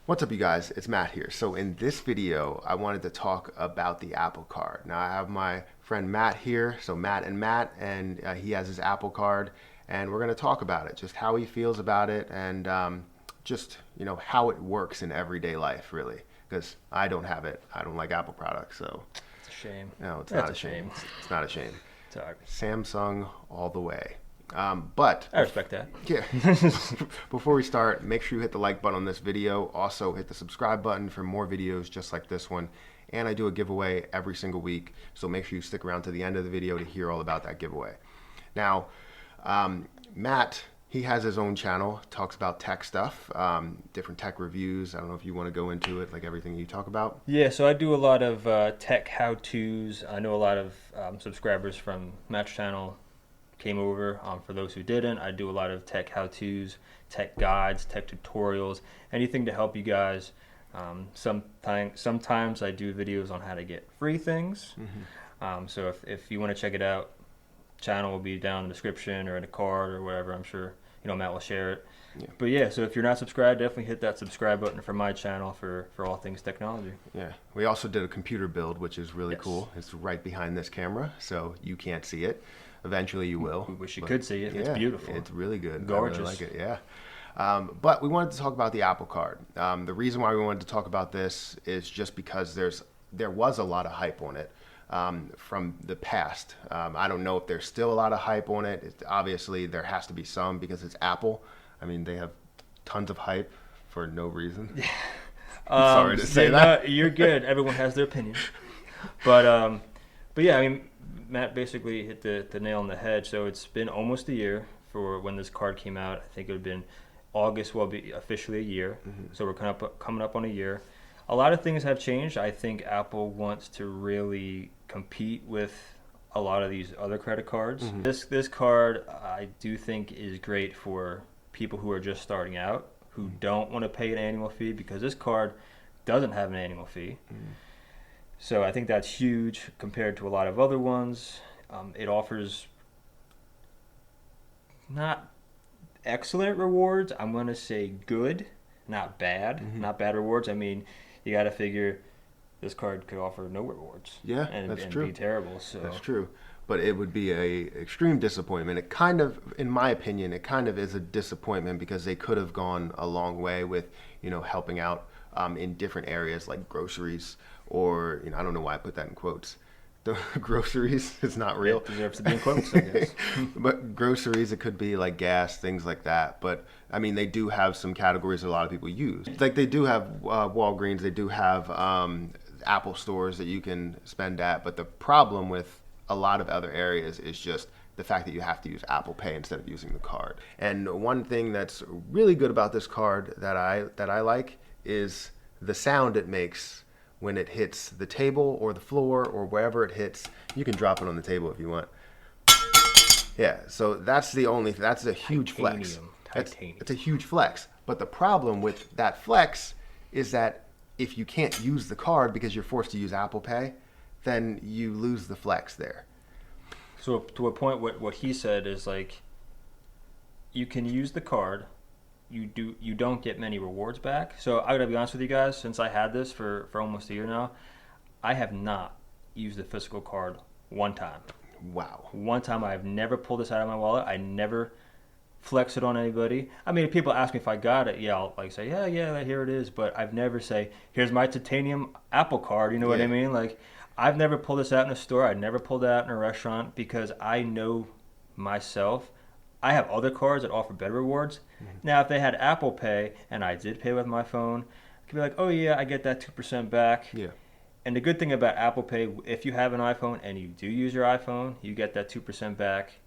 What's up, you guys? It's Matt here. So in this video, I wanted to talk about the Apple Card. Now I have my friend Matt here, so Matt, and he has his Apple Card, and we're going to talk about it, just how he feels about it, and just how it works in everyday life, really. Because I don't have it. I don't like Apple products, so It's a shame. no, it's That's not a a shame. shame. It's not a shame. Sorry. Samsung all the way. But I respect that. yeah, before we start, make sure you hit the like button on this video. Also hit the subscribe button for more videos just like this one. And I do a giveaway every single week, so make sure you stick around to the end of the video to hear all about that giveaway. Now, Matt, he has his own channel, talks about tech stuff, different tech reviews. I don't know if you want to go into it, like everything you talk about. Yeah, so I do a lot of tech how-tos. I know a lot of subscribers from Matt's channel came over. For those who didn't, I do a lot of tech how-tos, tech guides, tech tutorials, anything to help you guys. Sometimes I do videos on how to get free things. So if you want to check it out, channel will be down in the description or in the card or whatever. I'm sure Matt will share it. Yeah. But yeah, so if you're not subscribed, definitely hit that subscribe button for my channel for all things technology. Yeah, we also did a computer build, which is really Yes. cool. It's right behind this camera, so you can't see it. Eventually you will. We wish you but could see it. It's beautiful. It's really good. Gorgeous. I really like it, yeah. But we wanted to talk about the Apple Card. The reason why we wanted to talk about this is just because there was a lot of hype on it from the past. I don't know if there's still a lot of hype on it. Obviously, there has to be some because it's Apple. I mean, they have tons of hype for no reason. Sorry to say that. No, you're good. Everyone has their opinion. But yeah, I mean, Matt basically hit the nail on the head. So it's been almost a year for when this card came out. I think it would have been August will be officially a year. So we're coming up on a year. A lot of things have changed. I think Apple wants to really compete with a lot of these other credit cards. This card I do think is great for people who are just starting out, who don't want to pay an annual fee, because this card doesn't have an annual fee. So I think that's huge compared to a lot of other ones. It offers not excellent rewards. I'm going to say good, not bad. Not bad rewards. I mean, you got to figure this card could offer no rewards. Yeah, and that's true. Be terrible. So That's true. But it would be a extreme disappointment. It kind of, in my opinion, it kind of is a disappointment because they could have gone a long way with, helping out in different areas like groceries or, I don't know why I put that in quotes. The groceries is not real. it deserves to be in quotes, I guess. But groceries, it could be like gas, things like that. But I mean, they do have some categories that a lot of people use. Like they do have Walgreens, they do have Apple stores that you can spend at. But the problem with a lot of other areas is just the fact that you have to use Apple Pay instead of using the card. And one thing that's really good about this card that I like is the sound it makes when it hits the table or the floor or wherever it hits. You can drop it on the table if you want. Yeah, so that's a huge flex. Titanium. It's a huge flex. But the problem with that flex is that if you can't use the card because you're forced to use Apple Pay, then you lose the flex there. So to a point, what he said is like, you can use the card, you don't get many rewards back. So I gotta be honest with you guys, since I had this for almost a year now, I have not used the physical card one time. Wow. One time. I have never pulled this out of my wallet. I never flex it on anybody. I mean, if people ask me if I got it, yeah, I'll like say, yeah, here it is. But I've never say, here's my titanium Apple card. You know what I mean? Like, I've never pulled this out in a store. I've never pulled it out in a restaurant because I know myself. I have other cards that offer better rewards. Now, if they had Apple Pay and I did pay with my phone, I could be like, oh yeah, I get that 2% back. Yeah. And the good thing about Apple Pay, if you have an iPhone and you do use your iPhone, you get that 2% back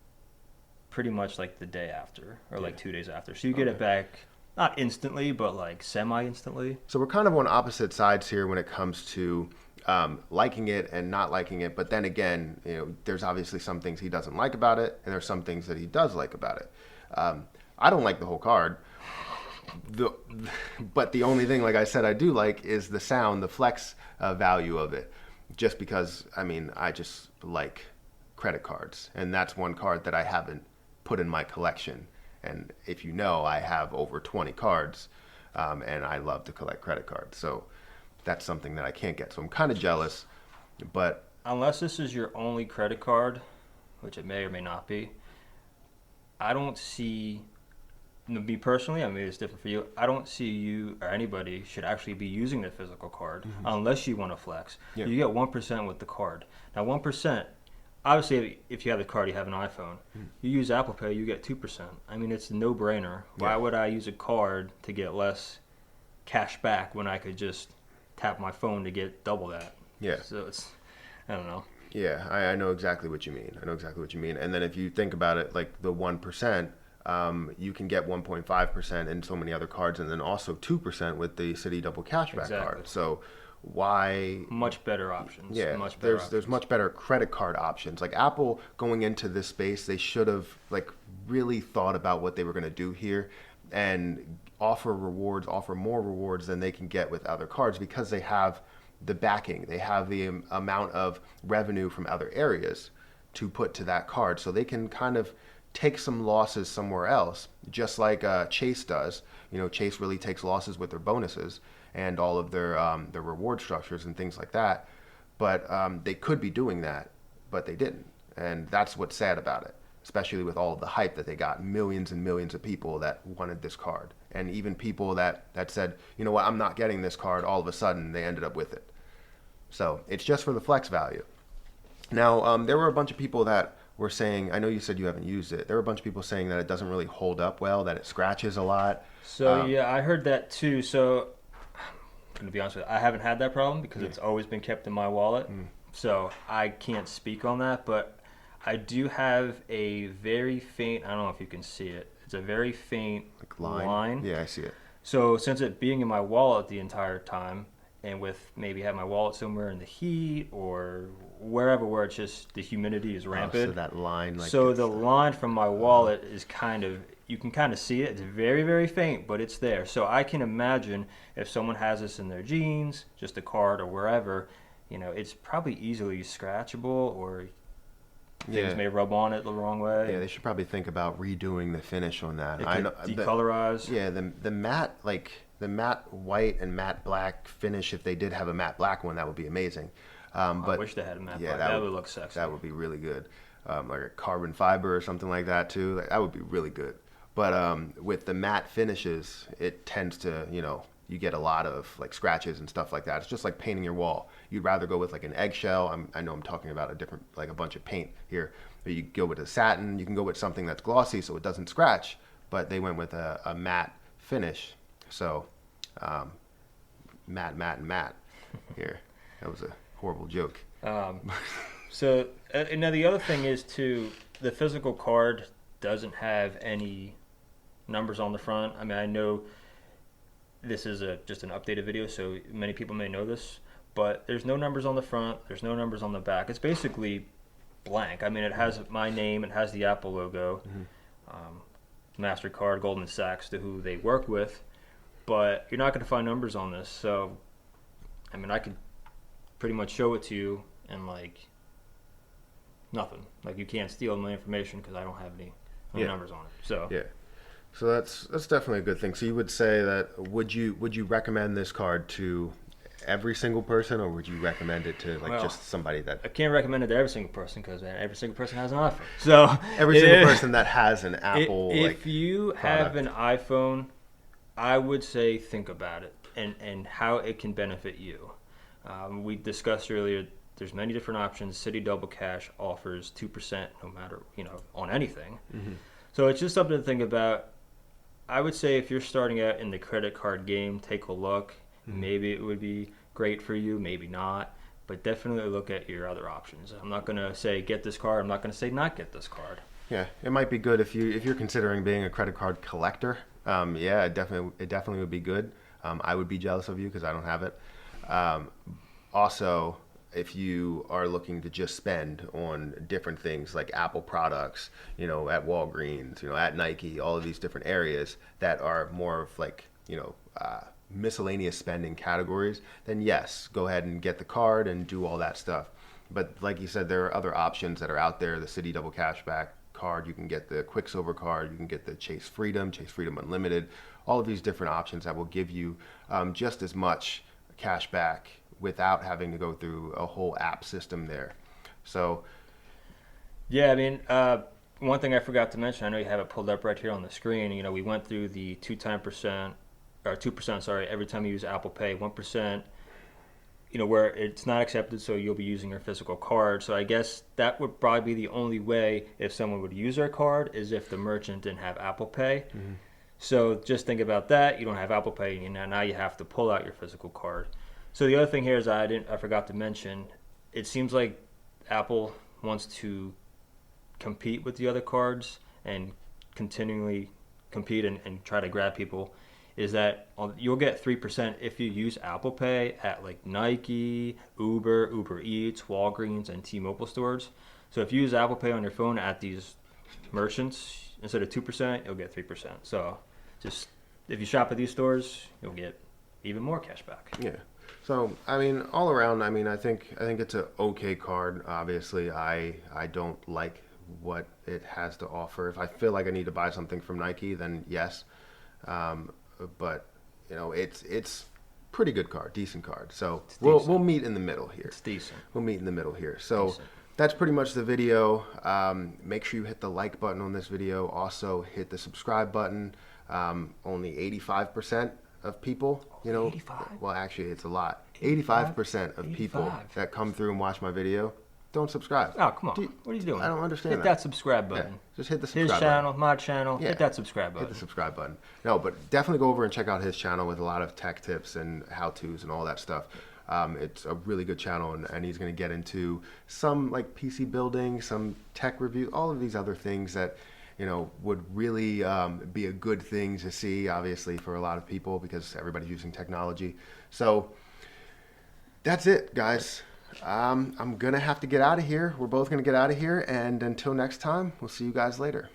pretty much like the day after or like 2 days after. So you get it back not instantly, but like semi-instantly. So we're kind of on opposite sides here when it comes to liking it and not liking it. But then again, there's obviously some things he doesn't like about it, and there's some things that he does like about it. I don't like the whole card. But the only thing, like I said, I do like is the sound, the flex value of it. Just because, I mean, I just like credit cards. And that's one card that I haven't put in my collection. And if you know, I have over 20 cards. and I love to collect credit cards. So that's something that I can't get. So I'm kind of jealous, but Unless this is your only credit card, which it may or may not be, I don't see, me personally, I mean, it's different for you. I don't see you or anybody should actually be using the physical card unless you want to flex. Yeah. You get 1% with the card. Now, 1%, obviously, if you have the card, you have an iPhone. You use Apple Pay, you get 2%. I mean, it's a no-brainer. Why would I use a card to get less cash back when I could just tap my phone to get double that? Yeah. So it's, I don't know. Yeah, I know exactly what you mean. I know exactly what you mean. And then if you think about it, like the 1%, you can get 1.5% in so many other cards, and then also 2% with the Citi Double Cashback card. So why? Much better options. Yeah, much better there's much better credit card options. Like Apple going into this space, they should have like really thought about what they were going to do here, and offer more rewards than they can get with other cards, because they have the backing, they have the amount of revenue from other areas to put to that card, so they can kind of take some losses somewhere else, just like Chase does. You know, Chase really takes losses with their bonuses and all of their reward structures and things like that. But they could be doing that, but they didn't, and that's what's sad about it. Especially with all of the hype that they got, millions and millions of people that wanted this card, and even people that said, you know what, I'm not getting this card. All of a sudden, they ended up with it. So it's just for the flex value. Now, there were a bunch of people that were saying, I know you said you haven't used it. There were a bunch of people saying that it doesn't really hold up well, that it scratches a lot. So yeah, I heard that too. So I'm gonna be honest with you, I haven't had that problem because it's always been kept in my wallet. So I can't speak on that, but I do have a very faint, I don't know if you can see it. It's a very faint Like line. Yeah, I see it. So since it being in my wallet the entire time, and with maybe have my wallet somewhere in the heat or wherever where it's just the humidity is rampant. So that line, like so the line from my wallet is kind of, you can kind of see it. It's very, very faint, but it's there. So I can imagine if someone has this in their jeans, just a card or wherever, you know, it's probably easily scratchable, or things may rub on it the wrong way. Yeah, they should probably think about redoing the finish on that. It I could know decolorize. the matte, like the matte white and matte black finish. If they did have a matte black one, that would be amazing. But I wish they had a matte black. That would look sexy. That would be really good. Like a carbon fiber or something like that too. Like, that would be really good. But with the matte finishes, it tends to, you know, you get a lot of like scratches and stuff like that. It's just like painting your wall. You'd rather go with like an eggshell. I know I'm talking about a different, like a bunch of paint here. But you go with a satin. You can go with something that's glossy so it doesn't scratch. But they went with a matte finish. So matte here. That was a horrible joke. So now the other thing is too, the physical card doesn't have any numbers on the front. I mean, I know this is just an updated video, so many people may know this, but there's no numbers on the front, there's no numbers on the back. It's basically blank. I mean, it has my name, it has the Apple logo, MasterCard, Goldman Sachs, to who they work with, but you're not going to find numbers on this. So, I mean, I could pretty much show it to you and like nothing. Like, you can't steal my information because I don't have any numbers on it. So yeah. So that's definitely a good thing. So you would say that would you recommend this card to every single person, or would you recommend it to like just somebody that? I can't recommend it to every single person because every single person has an iPhone. So every single person that has an Apple. If you have an iPhone, I would say think about it and how it can benefit you. We discussed earlier. There's many different options. Citi Double Cash offers 2% no matter, you know, on anything. So it's just something to think about. I would say if you're starting out in the credit card game, take a look. Maybe it would be great for you, maybe not. But definitely look at your other options. I'm not going to say get this card. I'm not going to say not get this card. Yeah, it might be good if you're considering being a credit card collector. Yeah, it definitely would be good. I would be jealous of you because I don't have it. Also, if you are looking to just spend on different things like Apple products, you know, at Walgreens, you know, at Nike, all of these different areas that are more of like, you know, miscellaneous spending categories, then yes, go ahead and get the card and do all that stuff. But like you said, there are other options that are out there. The Citi Double Cashback card, you can get the Quicksilver card, you can get the Chase Freedom Unlimited, all of these different options that will give you just as much cash back without having to go through a whole app system there. So Yeah, I mean, one thing I forgot to mention, I know you have it pulled up right here on the screen. You know, we went through the 2%, sorry, every time you use Apple Pay, 1%, you know, where it's not accepted, so you'll be using your physical card. So I guess that would probably be the only way if someone would use their card is if the merchant didn't have Apple Pay. Mm-hmm. So just think about that. You don't have Apple Pay, and now you have to pull out your physical card. So the other thing here is I forgot to mention, it seems like Apple wants to compete with the other cards and continually compete and try to grab people, is that you'll get 3% if you use Apple Pay at like Nike, Uber Eats, Walgreens, and T-Mobile stores. So if you use Apple Pay on your phone at these merchants, instead of 2%, you'll get 3%. So just if you shop at these stores, you'll get even more cash back. Yeah. So I mean, all around, I mean, I think it's an okay card. Obviously, I don't like what it has to offer. If I feel like I need to buy something from Nike, then yes. But you know, it's pretty good card, decent card. So we'll meet in the middle here. It's decent. We'll meet in the middle here. So decent. That's pretty much the video. Make sure you hit the like button on this video. Also hit the subscribe button. Only 85% of people, you know, 85? Well, actually, it's a lot. 85% of people that come through and watch my video don't subscribe. Oh, come on. What are you doing? I don't understand Hit that subscribe button. Yeah, just hit the subscribe His channel, my channel, Yeah. hit that subscribe button. Hit the subscribe button. No, but definitely go over and check out his channel with a lot of tech tips and how-tos and all that stuff. It's a really good channel, and he's going to get into some like PC building, some tech review, all of these other things that, you know, would really be a good thing to see, obviously, for a lot of people because everybody's using technology. So that's it, guys. I'm going to have to get out of here. We're both going to get out of here. And until next time, we'll see you guys later.